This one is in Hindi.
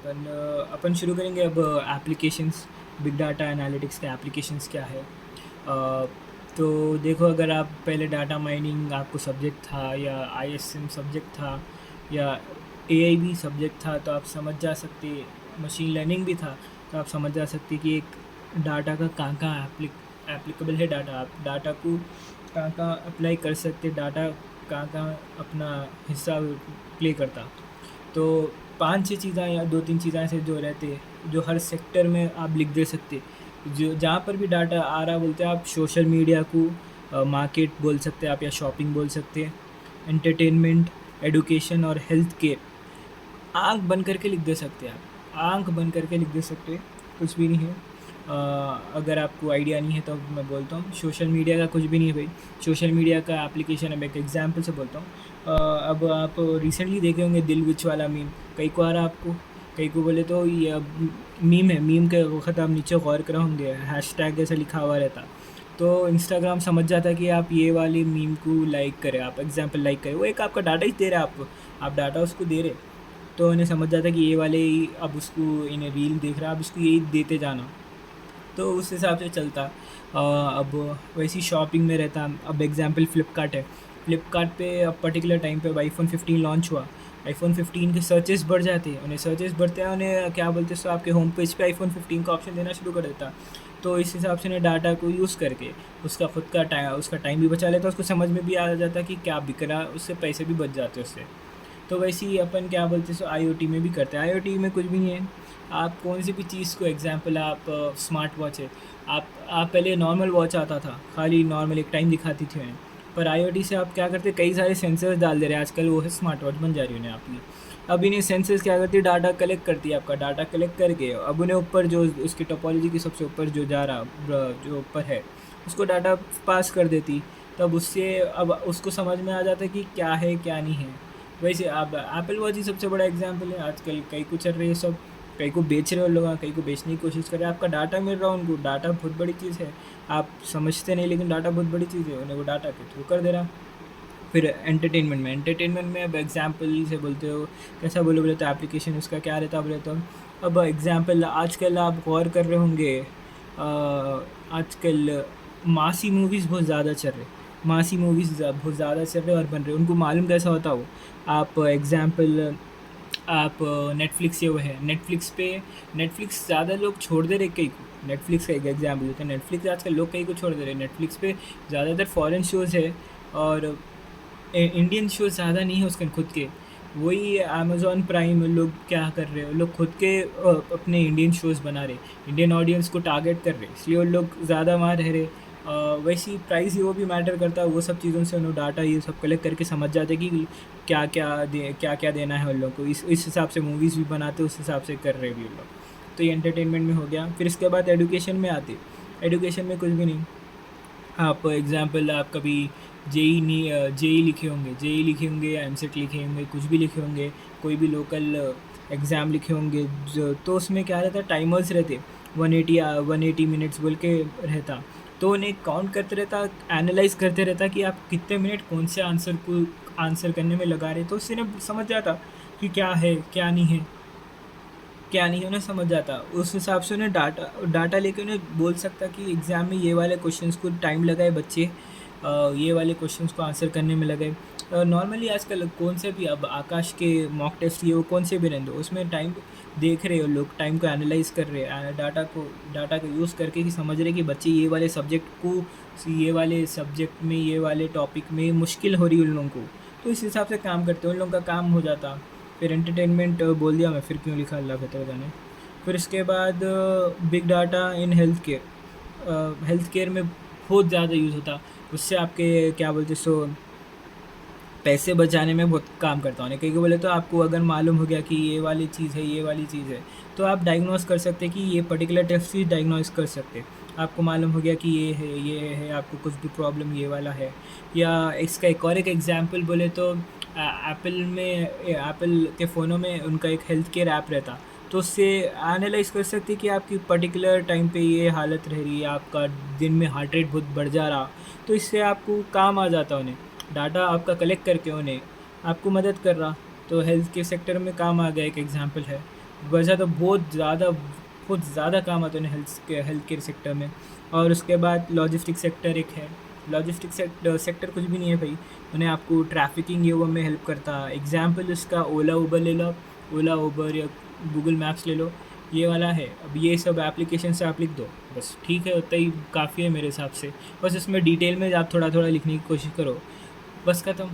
अपन शुरू करेंगे अब एप्लीकेशंस। बिग डाटा एनालिटिक्स के एप्लीकेशंस क्या है। तो देखो, अगर आप पहले डाटा माइनिंग आपको सब्जेक्ट था, या आईएसएम सब्जेक्ट था, या एआईबी सब्जेक्ट था, तो आप समझ जा सकते। मशीन लर्निंग भी था, तो आप समझ जा सकते कि एक डाटा का कहाँ कहाँ एप्लीकेबल है। डाटा, आप डाटा को कहाँ कहाँ अप्लाई कर सकते, डाटा कहाँ कहाँ अपना हिस्सा प्ले करता। तो 5-6 चीज़ें या 2-3 चीज़ें ऐसे जो रहते, जो हर सेक्टर में आप लिख दे सकते। जो जहाँ पर भी डाटा आ रहा बोलते हैं आप, सोशल मीडिया को मार्केट बोल सकते हैं आप, या शॉपिंग बोल सकते हैं, एंटरटेनमेंट, एडुकेशन और हेल्थ केयर। आँख बंद करके लिख दे सकते हैं आप, आँख बंद करके लिख दे सकते हैं, कुछ भी नहीं है। अगर आपको आइडिया नहीं है तो मैं बोलता हूँ, सोशल मीडिया का कुछ भी नहीं है भाई। सोशल मीडिया का एप्लीकेशन है, मैं एक एग्जांपल से बोलता हूँ। अब आप रिसेंटली देखे होंगे दिल विच वाला मीम, कई को आ रहा आपको, कई को बोले तो ये अब मीम है। मीम के वक्त आप नीचे गौर कर होंगे, हैशटैग जैसा लिखा हुआ रहता। तो इंस्टाग्राम समझ जाता कि आप ये वाली मीम को लाइक करें, आप एग्जाम्पल लाइक करें, वो एक आपका डाटा ही दे रहा है आपको, आप डाटा उसको दे रहे। तो उन्हें समझ जाता कि ये वाले ही अब उसको इन्हें रील देख रहा है, अब इसको यही देते जाना। तो उस हिसाब से चलता। अब वैसी शॉपिंग में रहता। अब एग्जांपल फ़्लिपकार्ट है। फ़्लिपकार्ट पे अब पर्टिकुलर टाइम पे अब आईफ़ोन 15 लॉन्च हुआ। आईफ़ोन 15 के सर्चेस बढ़ जाते हैं, उन्हें सर्चेस बढ़ते हैं, उन्हें क्या बोलते हैं, सो आपके होम पेज पे आईफ़ोन 15 का ऑप्शन देना शुरू कर देता। तो इस हिसाब से उन्हें डाटा को यूज़ करके उसका टाइम भी बचा लेता, उसको समझ में भी आ जाता कि क्या बिक रहा, उससे पैसे भी बच जाते उससे। तो वैसे ही अपन क्या बोलते हैं, सो आईओटी में भी करते हैं। आईओटी में कुछ भी नहीं है। आप कौन सी भी चीज़ को, एग्जांपल आप स्मार्ट वॉच है। आप पहले नॉर्मल वॉच आता था, खाली नॉर्मल एक टाइम दिखाती थी उन्हें। पर आईओटी से आप क्या करते, कई सारे सेंसर्स डाल दे रहे हैं आजकल, वो है स्मार्ट वॉच बन जा रही है उन्हें आपकी। अब इन्हें सेंसर्स क्या करती है, डाटा कलेक्ट करती है, आपका डाटा कलेक्ट करके अब उन्हें ऊपर जो उसकी टोपोलॉजी की सबसे ऊपर जो जा रहा जो ऊपर है, उसको डाटा पास कर देती। तब उससे अब उसको समझ में आ जाता है कि क्या है क्या नहीं है। वैसे अब एप्पल वॉच ही सबसे बड़ा एग्जांपल है। आजकल कई कुछ चल रही है सब, कई को बेच रहे हो लोग, कई को बेचने की कोशिश कर रहे हैं। आपका डाटा मिल रहा है उनको, डाटा बहुत बड़ी चीज़ है। आप समझते नहीं, लेकिन डाटा बहुत बड़ी चीज़ है, उन्हें वो डाटा के थ्रू कर दे रहा। फिर एंटरटेनमेंट में अब एग्जांपल से बोलते हो, कैसा बोले तो एप्लीकेशन उसका क्या रहता बोले तो। अब एग्जांपल आजकल आप गौर कर रहे होंगे, आजकल मासी मूवीज़ बहुत ज़्यादा चल रहे, मासी मूवीज़ बहुत ज़्यादा चल रहे और बन रहे। उनको मालूम कैसा होता हो, आप एग्जांपल आप नेटफ्लिक्स ये वो है, नेटफ्लिक्स ज़्यादा लोग छोड़ दे रहे कई को। नेटफ्लिक्स का एक एग्जाम्पल होता है, नेटफ्लिक्स आजकल लोग कई को छोड़ दे रहे। नेटफ्लिक्स पे ज़्यादातर फॉरेन शोज़ है, और इंडियन शोज़ ज़्यादा नहीं है उसके खुद के। वही अमेज़ॉन प्राइम लोग क्या कर रहे हैं, लोग खुद के अपने इंडियन शोज़ बना रहे, इंडियन ऑडियंस को टारगेट कर रहे, इसलिए वो लोग ज़्यादा वहाँ रह रहे। वैसी प्राइस वो भी मैटर करता है, वो सब चीज़ों से उन्होंने डाटा ये सब कलेक्ट करके समझ जाते हैं कि क्या क्या देना है उन लोगों को। इस हिसाब से मूवीज़ भी बनाते, उस हिसाब से कर रहे भी उन लोग। तो ये एंटरटेनमेंट में हो गया। फिर इसके बाद एडुकेशन में आते। एडुकेशन में कुछ भी नहीं। आप एग्जांपल, आप कभी जेई लिखे होंगे या एमसेट लिखे होंगे, कुछ भी लिखे होंगे, कोई भी लोकल एग्ज़ाम लिखे होंगे, जो तो उसमें क्या रहता, टाइमर्स रहते, 180 मिनट्स बोल के रहता। तो उन्हें काउंट करते रहता, एनालाइज़ करते रहता कि आप कितने मिनट कौन से आंसर को आंसर करने में लगा रहे। तो उससे ना समझ जाता कि क्या है क्या नहीं है, क्या नहीं है, उन्हें समझ जाता। उस हिसाब से उन्हें डाटा लेके उन्हें बोल सकता कि एग्ज़ाम में ये वाले क्वेश्चंस को टाइम लगाए बच्चे, ये वाले क्वेश्चंस को आंसर करने में लगाए। नॉर्मली आजकल कौन से भी, अब आकाश के मॉक टेस्ट ये वो कौन से भी रहते, उसमें टाइम देख रहे हो लोग, टाइम को एनालाइज कर रहे हैं, डाटा को यूज़ करके कि समझ रहे कि बच्चे ये वाले सब्जेक्ट को, ये वाले सब्जेक्ट में, ये वाले टॉपिक में मुश्किल हो रही है उन लोगों को। तो इस हिसाब से काम करते हैं, उन लोगों का काम हो जाता। फिर एंटरटेनमेंट बोल दिया मैं, फिर क्यों लिखा अल्लाह बेहतर जाने। फिर इसके बाद big data in health care में बहुत ज़्यादा यूज़ होता। उससे आपके क्या बोलते सो पैसे बचाने में बहुत काम करता हूँ। कहीं को बोले तो आपको अगर मालूम हो गया कि ये वाली चीज़ है, ये वाली चीज़ है, तो आप डायग्नोस कर सकते कि ये पर्टिकुलर टेस्ट से डायग्नोस कर सकते। आपको मालूम हो गया कि ये है, आपको कुछ भी प्रॉब्लम ये वाला है। या इसका एक और एक एग्जांपल बोले तो एप्पल के फ़ोनों में उनका एक हेल्थ केयर ऐप रहता। तो उससे एनालाइज़ कर सकते कि आपकी पर्टिकुलर टाइम पे ये हालत रह रही है, आपका दिन में हार्ट रेट बहुत बढ़ जा रहा। तो इससे आपको काम आ जाता उन्हें, डाटा आपका कलेक्ट करके उन्हें आपको मदद कर रहा। तो हेल्थ के सेक्टर में काम आ गया, एक एग्जांपल है। वैसा तो बहुत ज़्यादा काम आता है हेल्थ केयर सेक्टर में। और उसके बाद लॉजिस्टिक सेक्टर एक है। लॉजिस्टिक सेक्टर कुछ भी नहीं है भाई, उन्हें आपको ट्रैफिकिंग ये वो में हेल्प करता। एग्जाम्पल उसका ओला उबर ले लो, ओला उबर या गूगल मैप्स ले लो, ये वाला है। अब ये सब एप्लीकेशन से आप लिख दो, बस ठीक है, उतना ही काफ़ी है मेरे हिसाब से। बस इसमें डिटेल में आप थोड़ा थोड़ा लिखने की कोशिश करो, बस ख़त्म।